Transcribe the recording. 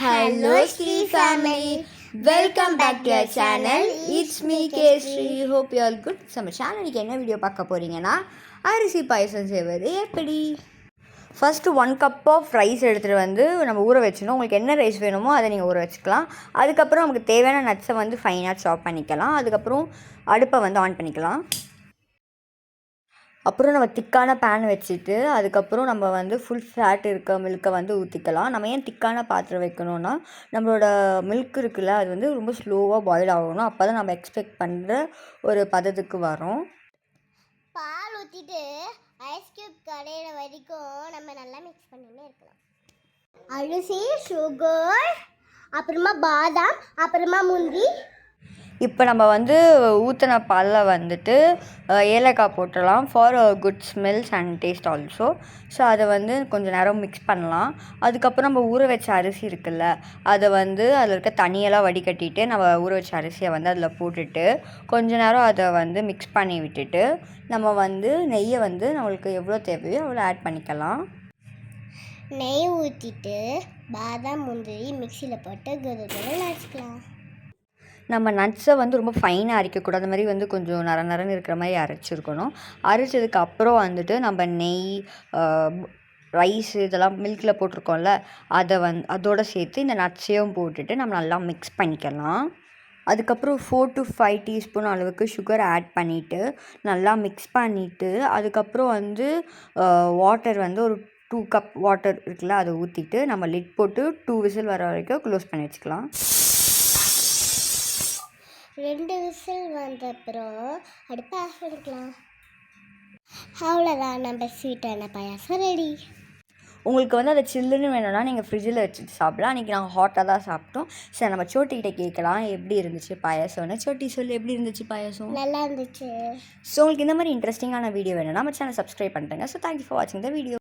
Hello Sri family, welcome back to our channel. It's me Kesri. Hope you all good. நம்ம சேனலுக்கு என்ன video பார்க்க போறீங்கன்னா அரிசி பாயசம் செய்வது எப்படி. ஃபஸ்ட்டு 1 கப் ஆஃப் ரைஸ் எடுத்துகிட்டு வந்து நம்ம ஊற வச்சிடணும். உங்களுக்கு என்ன ரைஸ் வேணுமோ அதை நீங்கள் ஊற வச்சுக்கலாம். அதுக்கப்புறம் நமக்கு தேவையான நட்ஸை வந்து ஃபைனாக சாப் பண்ணிக்கலாம். அதுக்கப்புறம் அடுப்பை வந்து ஆன் பண்ணிக்கலாம். அப்புறம் நம்ம திக்கான பேன் வச்சுட்டு அதுக்கப்புறம் நம்ம வந்து ஃபுல் ஃபேட் இருக்க மில்க்கை வந்து ஊற்றிக்கலாம். நம்ம ஏன் திக்கான பாத்திரம் வைக்கணும்னா நம்மளோட மில்க் இருக்குல்ல அது வந்து ரொம்ப ஸ்லோவாக பாயில் ஆகணும். அப்போ தான் நம்ம எக்ஸ்பெக்ட் பண்ணுற ஒரு பதத்துக்கு வரும். பால் ஊற்றிட்டு ஐஸ் க்யூப் கடையிற வரைக்கும் நம்ம நல்லா மிக்ஸ் பண்ணிட்டே இருக்கலாம். அரிசி, சுகர், அப்புறமா பாதாம், அப்புறமா முந்திரி. இப்போ நம்ம வந்து ஊற்றின பாலில் வந்துட்டு ஏலக்காய் போட்டுடலாம் for good smells and taste also. So அதை வந்து கொஞ்சம் நேரம் மிக்ஸ் பண்ணலாம். அதுக்கப்புறம் நம்ம ஊற வச்ச அரிசி இருக்குல்ல அதை வந்து அதில் இருக்க தண்ணியெல்லாம் வடிகட்டிட்டு நம்ம ஊற வச்ச அரிசியை வந்து அதில் போட்டுட்டு கொஞ்ச நேரம் அதை வந்து மிக்ஸ் பண்ணி விட்டுட்டு நம்ம வந்து நெய்யை வந்து நம்மளுக்கு எவ்வளோ தேவையோ அவ்வளோ ஆட் பண்ணிக்கலாம். நெய் ஊற்றிட்டு பாதாம் முந்திரி மிக்சியில் போட்டு குருகுருன்னு அரைச்சிக்கலாம். நம்ம நட்ஸை வந்து ரொம்ப ஃபைனாக அரைக்கக்கூடாது. அந்த மாதிரி வந்து கொஞ்சம் நரன்னு இருக்கிற மாதிரி அரைச்சிருக்கணும். அரைச்சதுக்கு அப்புறம் வந்துட்டு நம்ம நெய், ரைஸ் இதெல்லாம் மில்கில் போட்டிருக்கோம்ல அதை அதோடு சேர்த்து இந்த நட்ஸையும் போட்டுட்டு நம்ம நல்லா மிக்ஸ் பண்ணிக்கலாம். அதுக்கப்புறம் 4 to 5 டீஸ்பூன் அளவுக்கு சுகர் ஆட் பண்ணிவிட்டு நல்லா மிக்ஸ் பண்ணிவிட்டு அதுக்கப்புறம் வந்து வாட்டர் வந்து ஒரு 2 கப் வாட்டர் இருக்குல்ல அதை ஊற்றிட்டு நம்ம லிட் போட்டு 2 விசில் வர வரைக்கும் க்ளோஸ் பண்ணி வச்சுக்கலாம். 2 விசில் வந்த அப்புறம் அடுப்பை ஆஃப் பண்ணிக்கலாம். அவ்வளோதான், நம்ம ஸ்வீட்டான பாயாசம் ரெடி. உங்களுக்கு வந்து அதை சில்லுன்னு வேணும்னா நீங்கள் ஃப்ரிட்ஜில் வச்சுட்டு சாப்பிடலாம். அன்றைக்கி நாங்கள் ஹாட்டாக தான் சாப்பிட்டோம். சரி நம்ம சோட்டிகிட்ட கேட்கலாம் எப்படி இருந்துச்சு பாயாசம்னு. சோட்டி சொல்லி எப்படி இருந்துச்சு பாயாசம்? நல்லா இருந்துச்சு. ஸோ உங்களுக்கு இந்த மாதிரி இன்ட்ரெஸ்டிங்கான வீடியோ வேணும்னா நம்ம சேனல் சப்ஸ்கிரைப் பண்ணிட்டேங்க. ஸோ தேங்க்யூ ஃபார் வாட்சிங் த வீடியோ.